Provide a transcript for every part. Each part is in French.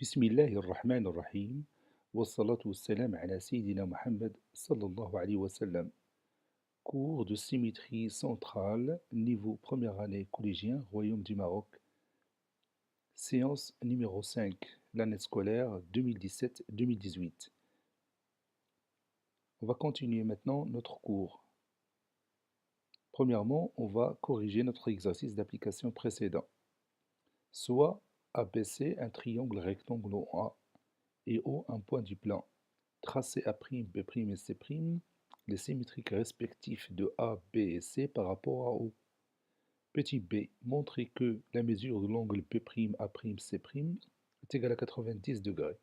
بسم الله الرحمن الرحيم والصلاة والسلام على سيدنا Mohammed sallallahu alayhi wa sallam. Cours de symétrie centrale, niveau première année collégien, Royaume du Maroc. Séance numéro 5, l'année scolaire 2017-2018. On va continuer maintenant notre cours. Premièrement, on va corriger notre exercice d'application précédent. Soit abaisser un triangle rectangle en A et O un point du plan. Tracer A', B' et C', les symétriques respectifs de A, B et C par rapport à O. Petit b, montrer que la mesure de l'angle P', A', C' est égale à 90 degrés.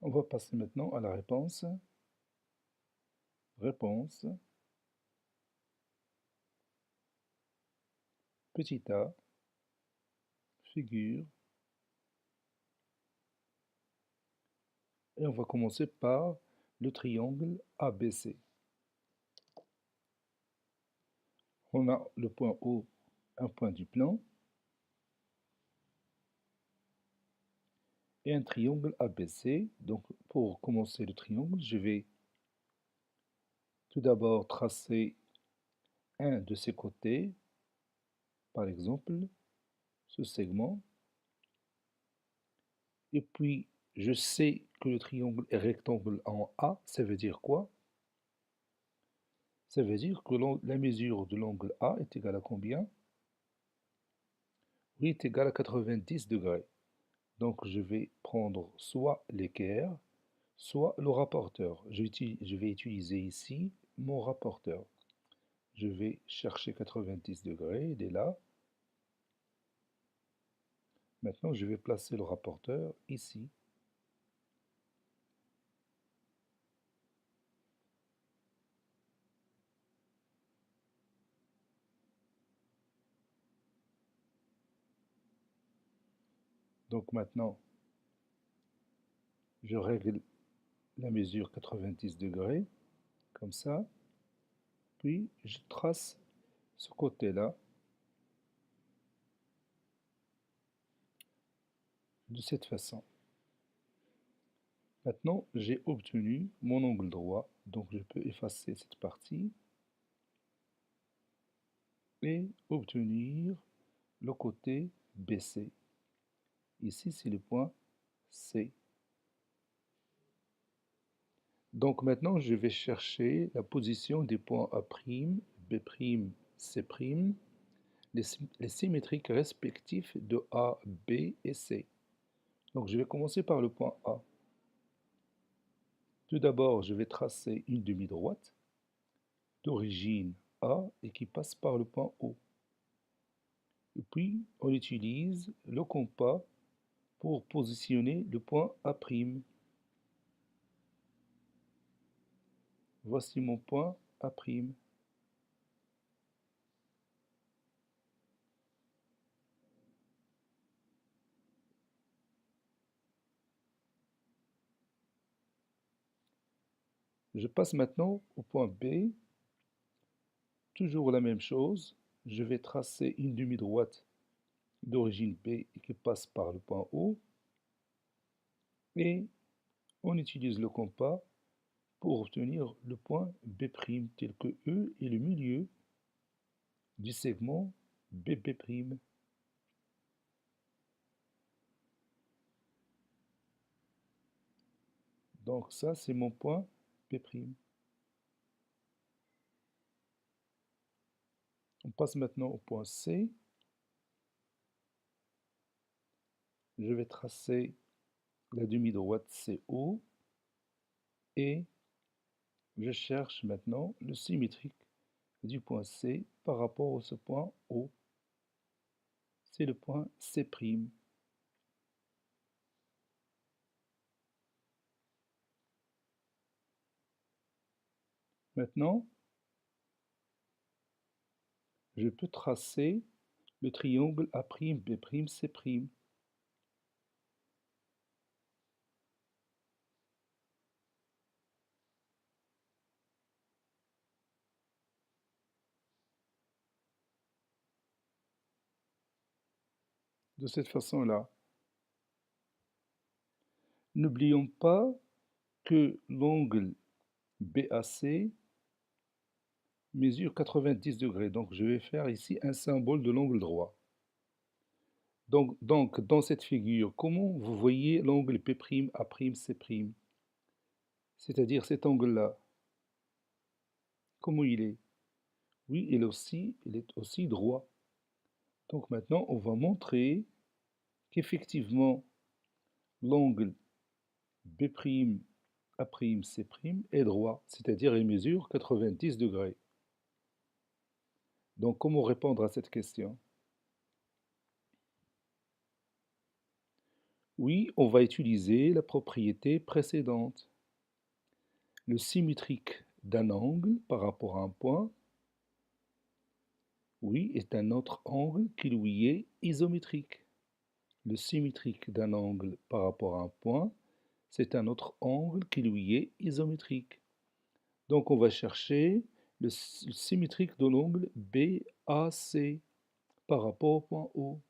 On va passer maintenant à la réponse. Réponse. Petit a, figure. Et on va commencer par le triangle ABC. On a le point O, un point du plan, et un triangle ABC. Donc pour commencer le triangle, je vais tout d'abord tracer un de ses côtés, par exemple ce segment, et puis je sais que le triangle est rectangle en A. Ça veut dire quoi? Ça veut dire que la mesure de l'angle A est égale à combien? Oui, est égale à 90 degrés. Donc je vais prendre soit l'équerre, soit le rapporteur. Je vais utiliser ici mon rapporteur. Je vais chercher 90 degrés, il est là. Maintenant, je vais placer le rapporteur ici. Donc maintenant, je règle la mesure 90 degrés, comme ça. Puis je trace ce côté-là de cette façon. Maintenant, j'ai obtenu mon angle droit, donc je peux effacer cette partie et obtenir le côté BC. Ici, c'est le point C. Donc maintenant, je vais chercher la position des points A', B', C', les symétriques respectifs de A, B et C. Donc je vais commencer par le point A. Tout d'abord, je vais tracer une demi-droite d'origine A et qui passe par le point O. Et puis, on utilise le compas pour positionner le point A'. Voici mon point A'. Je passe maintenant au point B. Toujours la même chose. Je vais tracer une demi-droite d'origine B et qui passe par le point O. Et on utilise le compas pour obtenir le point B', tel que E est le milieu du segment BB'. Donc ça, c'est mon point B'. On passe maintenant au point C. Je vais tracer la demi-droite CO et je cherche maintenant le symétrique du point C par rapport à ce point O. C'est le point C'. Maintenant, je peux tracer le triangle A', B', C'. de cette façon-là. N'oublions pas que l'angle BAC mesure 90 degrés. Donc, je vais faire ici un symbole de l'angle droit. Donc, dans cette figure, comment vous voyez l'angle P'A'C'? C'est-à-dire cet angle-là. Comment il est? Oui, il est aussi droit. Donc maintenant, on va montrer qu'effectivement, l'angle B'A'C' est droit, c'est-à-dire il mesure 90 degrés. Donc comment répondre à cette question? Oui, on va utiliser la propriété précédente. Le symétrique d'un angle par rapport à un point, oui, est un autre angle qui lui est isométrique. Le symétrique d'un angle par rapport à un point, c'est un autre angle qui lui est isométrique. Donc on va chercher le symétrique de l'angle BAC par rapport au point O.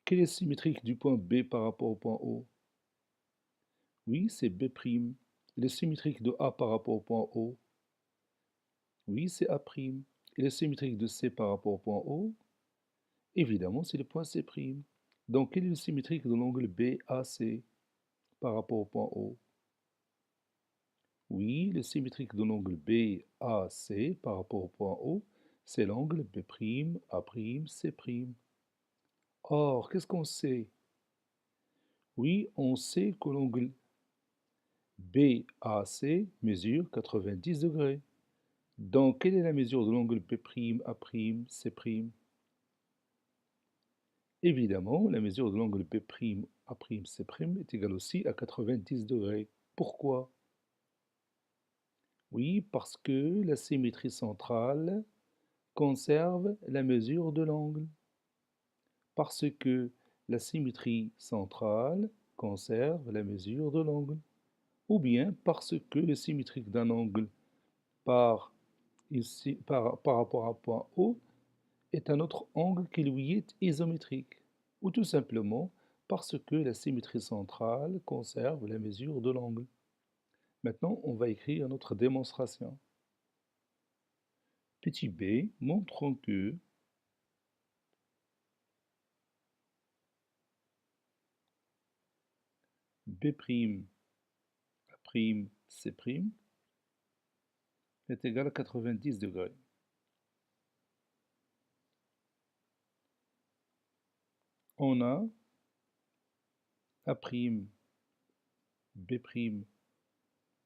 Quel est le symétrique du point B par rapport au point O? Oui, c'est B'. Le symétrique de A par rapport au point O? Oui, c'est A'. Et le symétrique de C par rapport au point O? Évidemment, c'est le point C'. Donc, quel est le symétrique de l'angle BAC par rapport au point O? Oui, le symétrique de l'angle BAC par rapport au point O, c'est l'angle B'A'C'. Or, qu'est-ce qu'on sait? Oui, on sait que l'angle BAC mesure 90 degrés. Donc, quelle est la mesure de l'angle B'A'C'? Évidemment, la mesure de l'angle B'A'C' est égale aussi à 90 degrés. Pourquoi? Oui, parce que la symétrie centrale conserve la mesure de l'angle. Parce que la symétrie centrale conserve la mesure de l'angle. Ou bien parce que le symétrique d'un angle par rapport à un point O est un autre angle qui lui est isométrique. Ou tout simplement parce que la symétrie centrale conserve la mesure de l'angle. Maintenant, on va écrire notre démonstration. Petit b, montrons que B'A'C' est égal à 90 degrés. On a A', B',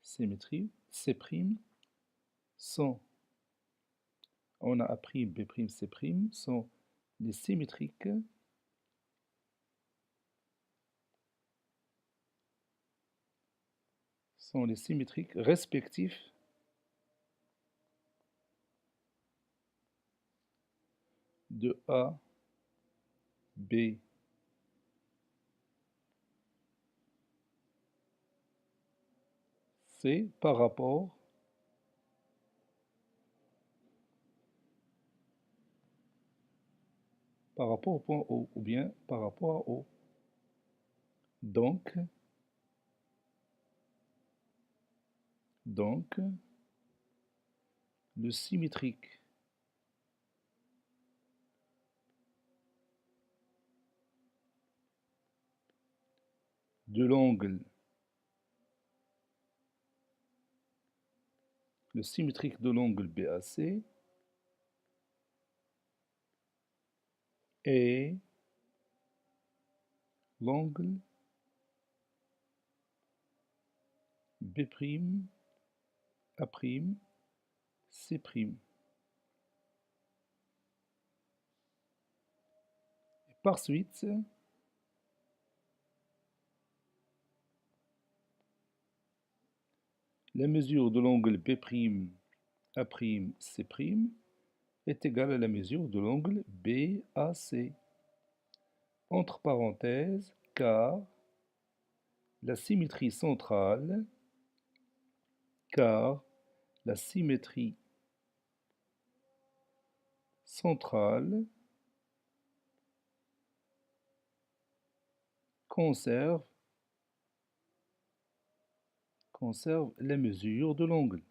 symétrie, C' sont, on a A', B', C' sont les symétriques respectifs de A, B, C par rapport au point O, ou bien par rapport à O. Donc, le symétrique de l'angle, BAC est l'angle B'A'C'. Par suite, la mesure de l'angle B'A'C' est égale à la mesure de l'angle BAC. Entre parenthèses, car la symétrie centrale, conserve la mesure de l'angle,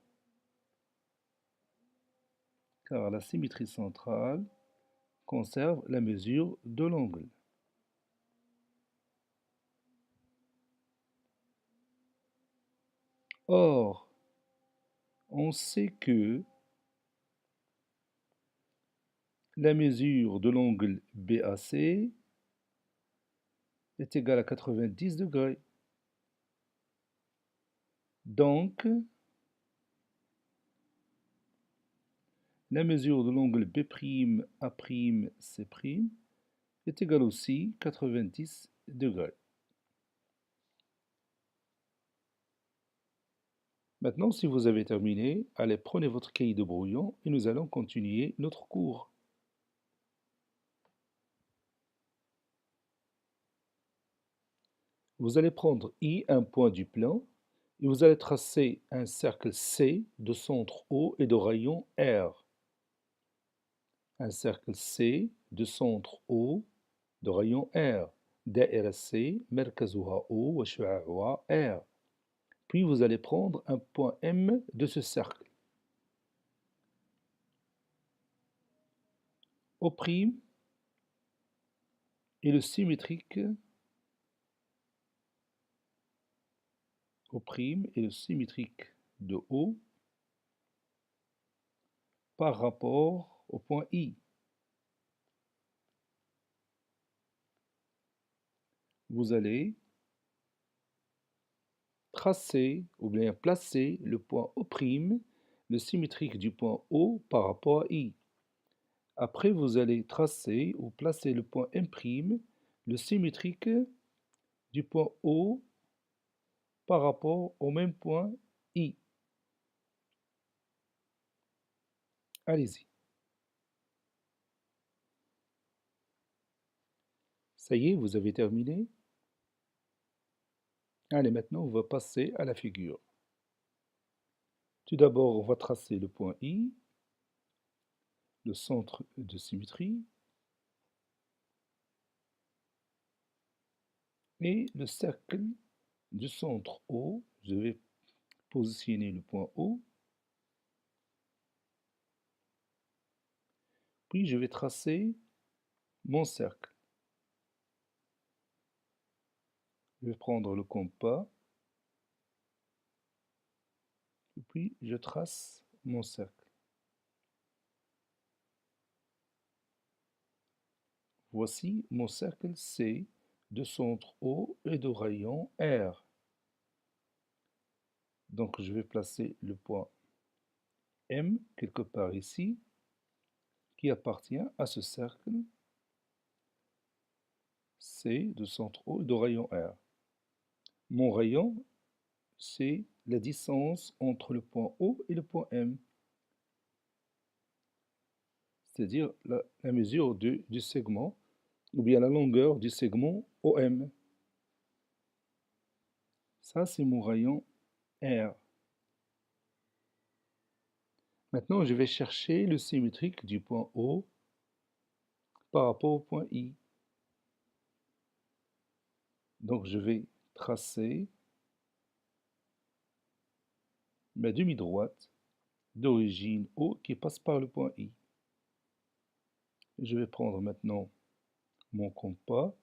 car la symétrie centrale conserve la mesure de l'angle. Or, on sait que la mesure de l'angle BAC est égale à 90 degrés. Donc, la mesure de l'angle B'A'C' est égale aussi à 90 degrés. Maintenant, si vous avez terminé, allez, prenez votre cahier de brouillon et nous allons continuer notre cours. Vous allez prendre I, un point du plan, et vous allez tracer un cercle C de centre O et de rayon R. Un cercle C de centre O de rayon R. دائرة C مركزها O وشعاعها R. Puis vous allez prendre un point M de ce cercle. O' est le symétrique de O par rapport au point I. Vous allez tracer ou bien placer le point O', le symétrique du point O par rapport à I. Après, vous allez tracer ou placer le point M', le symétrique du point O par rapport au même point I. Allez-y. Ça y est, vous avez terminé? Allez, maintenant, on va passer à la figure. Tout d'abord, on va tracer le point I, le centre de symétrie, et le cercle du centre O. Je vais positionner le point O. Puis, je vais tracer mon cercle. Je vais prendre le compas. Et puis, je trace mon cercle. Voici mon cercle C de centre O et de rayon R. Donc, je vais placer le point M quelque part ici, qui appartient à ce cercle C de centre O et de rayon R. Mon rayon, c'est la distance entre le point O et le point M, c'est-à-dire la mesure du segment, ou bien la longueur du segment OM. Ça, c'est mon rayon R. Maintenant, je vais chercher le symétrique du point O par rapport au point I. Donc, je vais tracer ma demi-droite d'origine O qui passe par le point I. Je vais prendre maintenant mon compas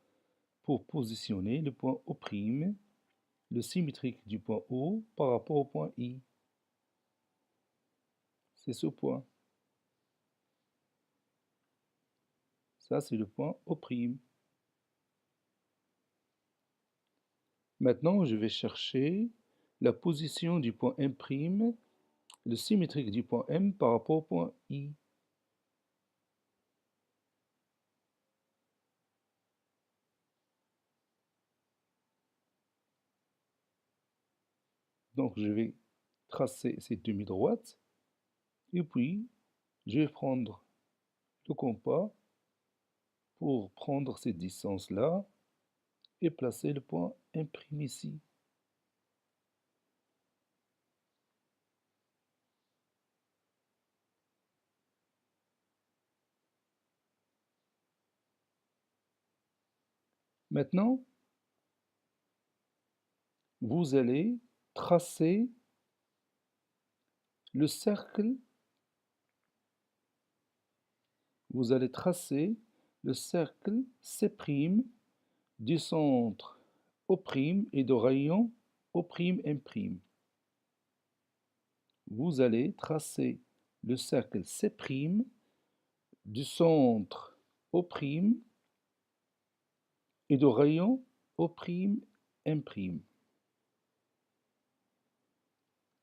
pour positionner le point O', le symétrique du point O par rapport au point I. C'est ce point. Ça, c'est le point O'. Maintenant, je vais chercher la position du point M', le symétrique du point M par rapport au point I. Donc, je vais tracer cette demi-droite et puis je vais prendre le compas pour prendre cette distance-là et placer le point M' ici. Maintenant, vous allez tracer le cercle, C' du centre O' et de rayon O'M'. Vous allez tracer le cercle C' du centre O' et de rayon O'M'.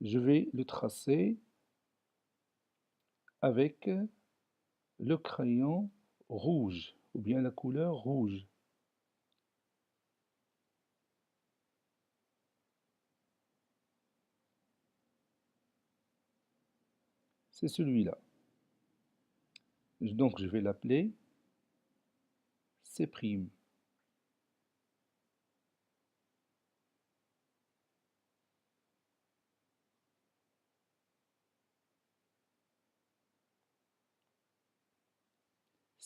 Je vais le tracer avec le crayon rouge, ou bien la couleur rouge. C'est celui-là. Donc je vais l'appeler C'.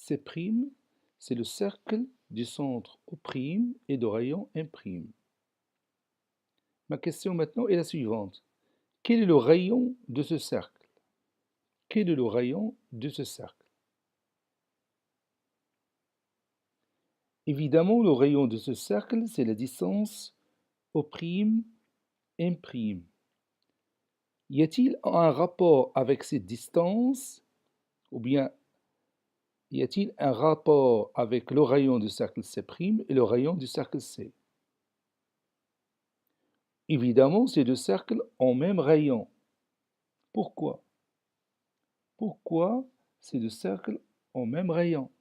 C', c'est le cercle du centre O' et de rayon M'. Ma question maintenant est la suivante. Quel est le rayon de ce cercle? Quel est le rayon de ce cercle? Évidemment, le rayon de ce cercle, c'est la distance O', M'. Y a-t-il un rapport avec cette distance, ou bien y a-t-il un rapport avec le rayon du cercle C' et le rayon du cercle C? Évidemment, ces deux cercles ont même rayon. Pourquoi? Pourquoi ces deux cercles ont même rayon?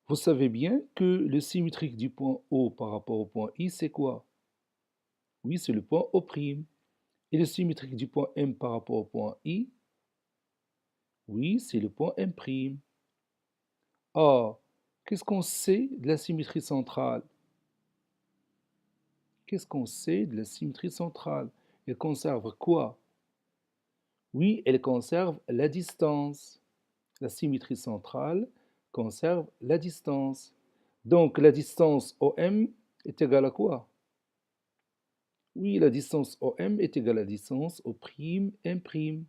Vous savez bien que le symétrique du point O par rapport au point I, c'est quoi? Oui, c'est le point O'. Et le symétrique du point M par rapport au point I, oui, c'est le point M'. Or, qu'est-ce qu'on sait de la symétrie centrale? Qu'est-ce qu'on sait de la symétrie centrale? Elle conserve quoi? Oui, elle conserve la distance. La symétrie centrale conserve la distance. Donc la distance OM est égale à quoi? Oui, la distance OM est égale à la distance O'M'.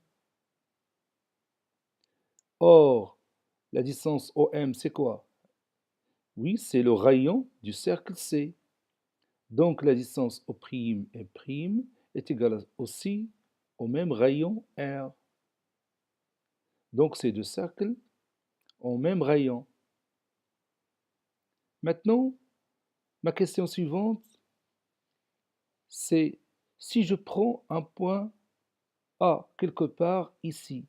Or, la distance OM, c'est quoi? Oui, c'est le rayon du cercle C. Donc la distance O'M' est égale aussi au même rayon R. Donc ces deux cercles ont même rayon. Maintenant, ma question suivante, c'est si je prends un point A quelque part ici,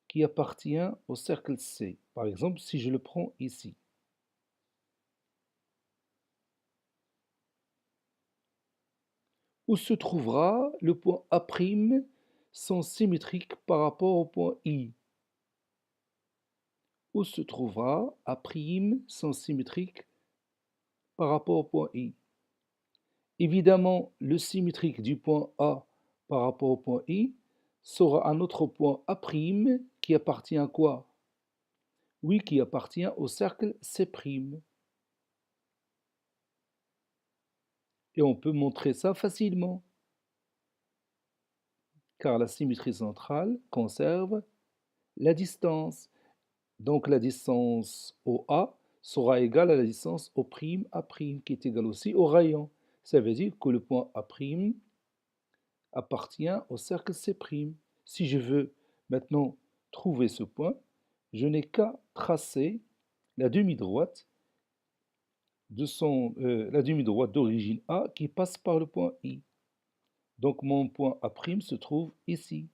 qui appartient au cercle C, par exemple si je le prends ici, où se trouvera le point A' sans symétrique par rapport au point I? Où se trouvera A' sans symétrique par rapport au point I? Évidemment, le symétrique du point A par rapport au point I sera un autre point A' qui appartient à quoi? Oui, qui appartient au cercle C'. Et on peut montrer ça facilement, car la symétrie centrale conserve la distance. Donc la distance OA sera égale à la distance O'A', qui est égale aussi au rayon. Ça veut dire que le point A' appartient au cercle C'. Si je veux maintenant trouver ce point, je n'ai qu'à tracer la demi-droite d'origine A qui passe par le point I. Donc mon point A' se trouve ici.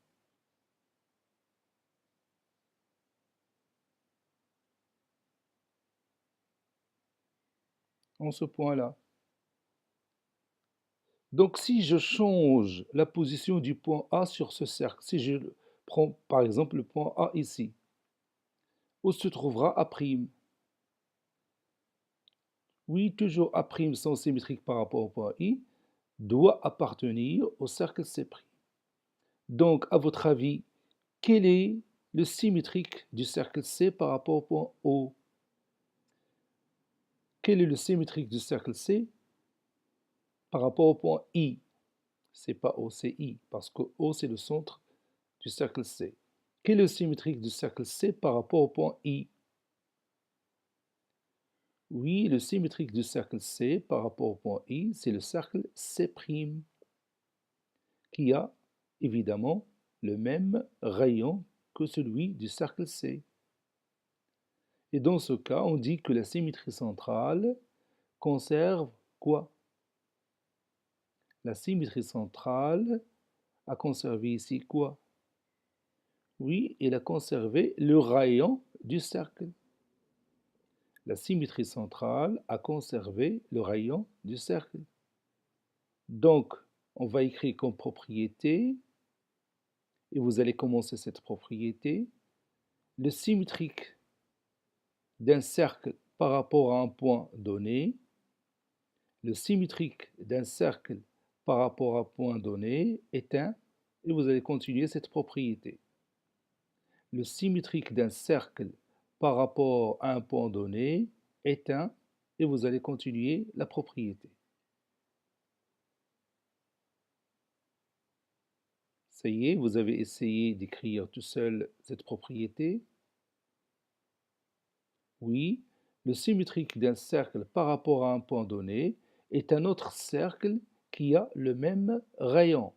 En ce point-là. Donc si je change la position du point A sur ce cercle, si je prends par exemple le point A ici, où se trouvera A'? Oui, toujours A' sans symétrique par rapport au point I, doit appartenir au cercle C'. Donc, à votre avis, quel est le symétrique du cercle C par rapport au point O? Quel est le symétrique du cercle C par rapport au point I? C'est pas O, c'est I, parce que O, c'est le centre du cercle C. Quel est le symétrique du cercle C par rapport au point I? Oui, le symétrique du cercle C par rapport au point I, c'est le cercle C', qui a évidemment le même rayon que celui du cercle C. Et dans ce cas, on dit que la symétrie centrale conserve quoi? La symétrie centrale a conservé ici quoi? Oui, elle a conservé le rayon du cercle. La symétrie centrale a conservé le rayon du cercle. Donc, on va écrire comme propriété, et vous allez commencer cette propriété, le symétrique d'un cercle par rapport à un point donné, le symétrique d'un cercle par rapport à un point donné est 1, et vous allez continuer cette propriété. Le symétrique d'un cercle par rapport à un point donné est 1, et vous allez continuer la propriété. Ça y est, vous avez essayé d'écrire tout seul cette propriété. Oui, le symétrique d'un cercle par rapport à un point donné est un autre cercle qui a le même rayon.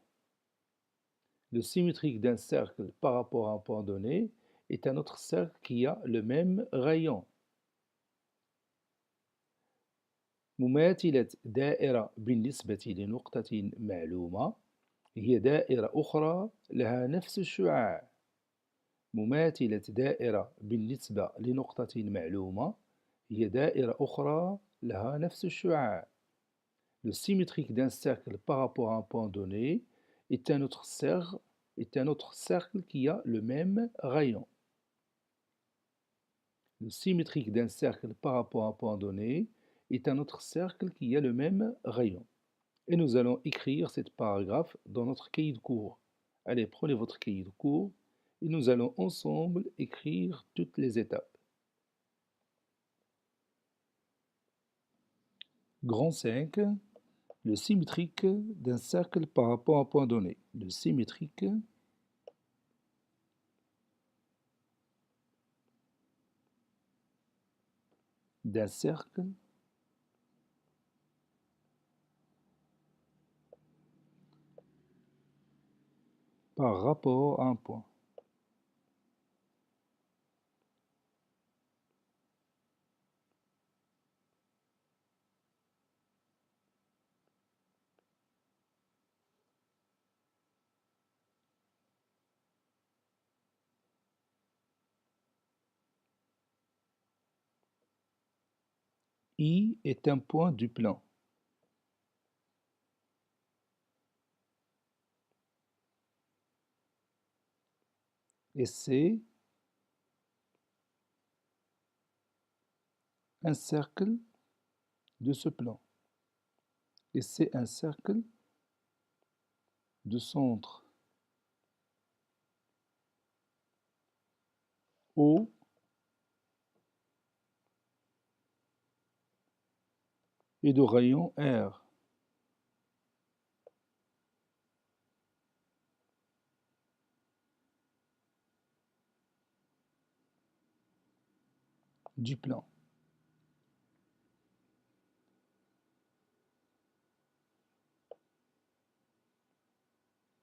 Le symétrique d'un cercle par rapport à un point donné est un autre cercle qui a le même rayon. مماثلة دائرة بالنسبة لنقطة معلومة هي دائرة أخرى لها نفس الشعاع. مماثلة دائرة بالنسبة لنقطة معلومة هي دائرة أخرى لها نفس الشعاع. Le symétrique d'un cercle par rapport à un point donné est un autre cercle qui a le même rayon. Le symétrique d'un cercle par rapport à un point donné est un autre cercle qui a le même rayon. Et nous allons écrire cette paragraphe dans notre cahier de cours. Allez, prenez votre cahier de cours et nous allons ensemble écrire toutes les étapes. Grand 5, le symétrique d'un cercle par rapport à un point donné. Le symétrique d'un cercle par rapport à un point. I est un point du plan. Et c'est un cercle de ce plan. Et c'est un cercle de centre O et de rayon R. Du plan.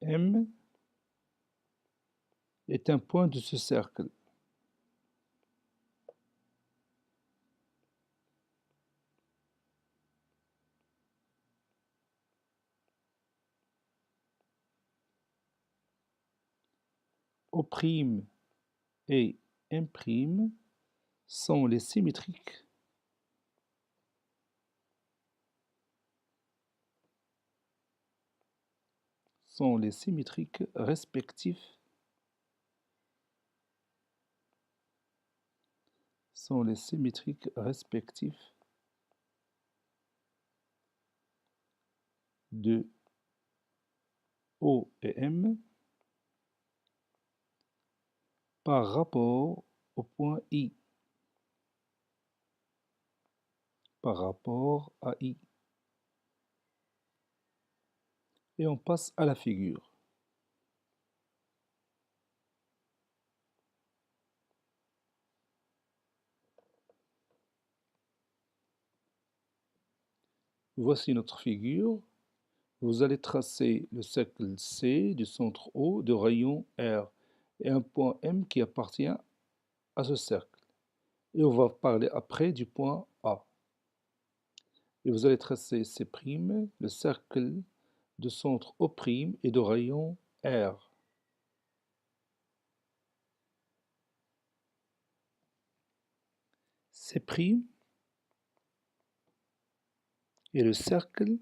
M est un point de ce cercle. O' et M' sont les symétriques respectifs de O et M par rapport au point I. par rapport à I. Et on passe à la figure. Voici notre figure. Vous allez tracer le cercle C du centre O de rayon R et un point M qui appartient à ce cercle. Et on va parler après du point A. Et vous allez tracer C', le cercle de centre O' et de rayon R. C' et le cercle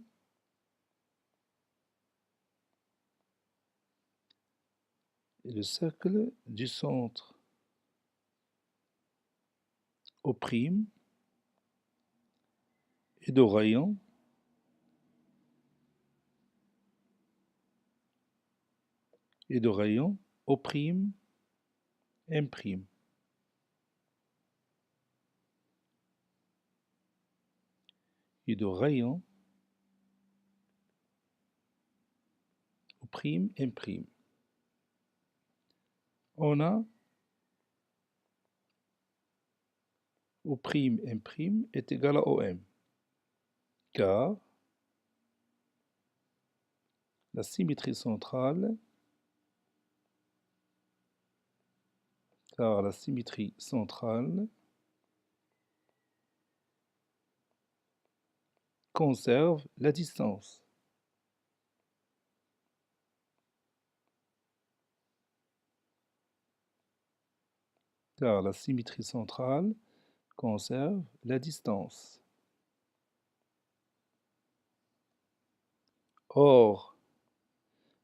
du centre O' et de rayon O', M'. Et de rayon O', M'. On a O', M' est égal à OM, car la symétrie centrale conserve la distance. Car la symétrie centrale conserve la distance. Or,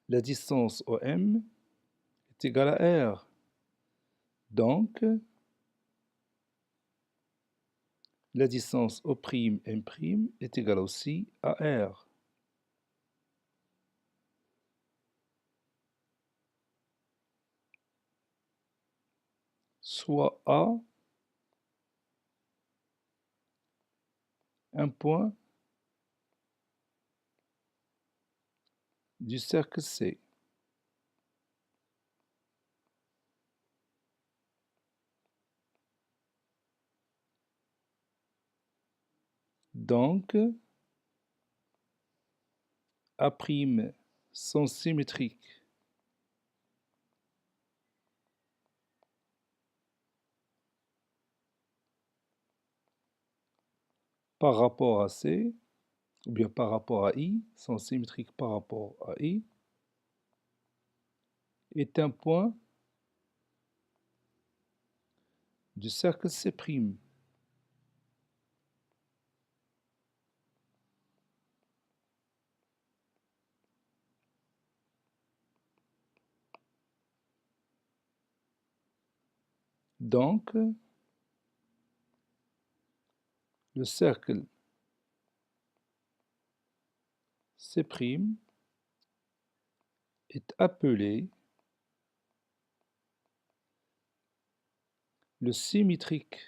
la distance OM est égale à R. Donc, la distance O', M' est égale aussi à R. Soit A, un point du cercle C. Donc, A' sont symétriques par rapport à C, ou bien par rapport à I, sont symétriques par rapport à I, est un point du cercle C'. Donc, le cercle C' est appelé le symétrique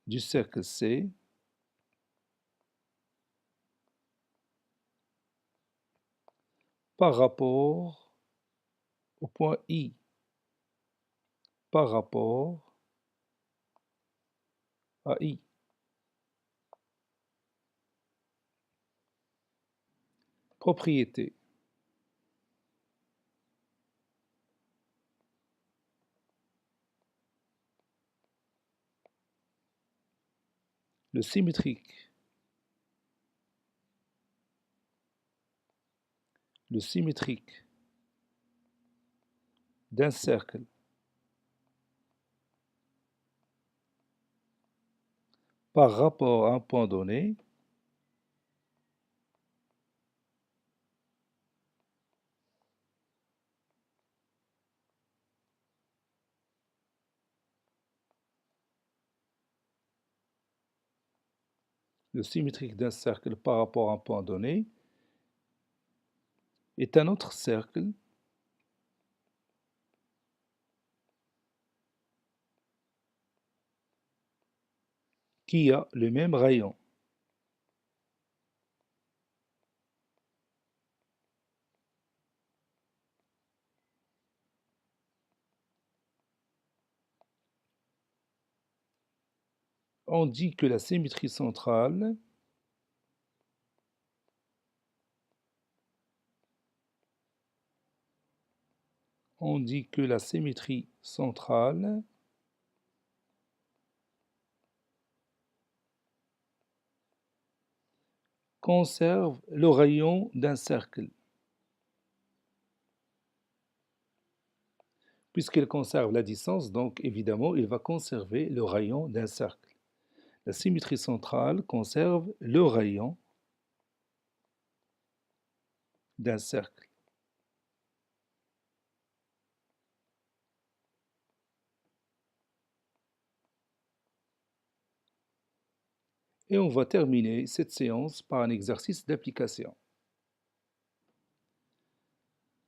du cercle C par rapport au point I, par rapport à I. Propriété. Le symétrique d'un cercle par rapport à un point donné le symétrique d'un cercle par rapport à un point donné est un autre cercle qui a le même rayon. On dit que la symétrie centrale conserve le rayon d'un cercle. Puisqu'elle conserve la distance, donc évidemment, il va conserver le rayon d'un cercle. La symétrie centrale conserve le rayon d'un cercle. Et on va terminer cette séance par un exercice d'application.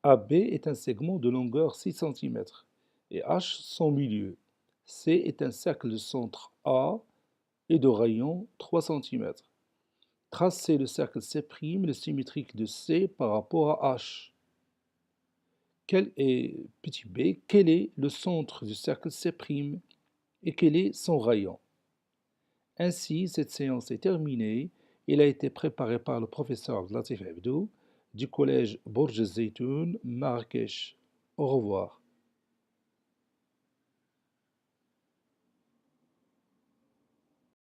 AB est un segment de longueur 6 cm et H son milieu. C est un cercle de centre A et de rayon 3 cm. Tracez le cercle C', le symétrique de C par rapport à H. Petit b, quel est le centre du cercle C' et quel est son rayon? Ainsi, cette séance est terminée. Elle a été préparée par le professeur Latif Abdou du collège Bourj Zeytoun, Marrakech. Au revoir.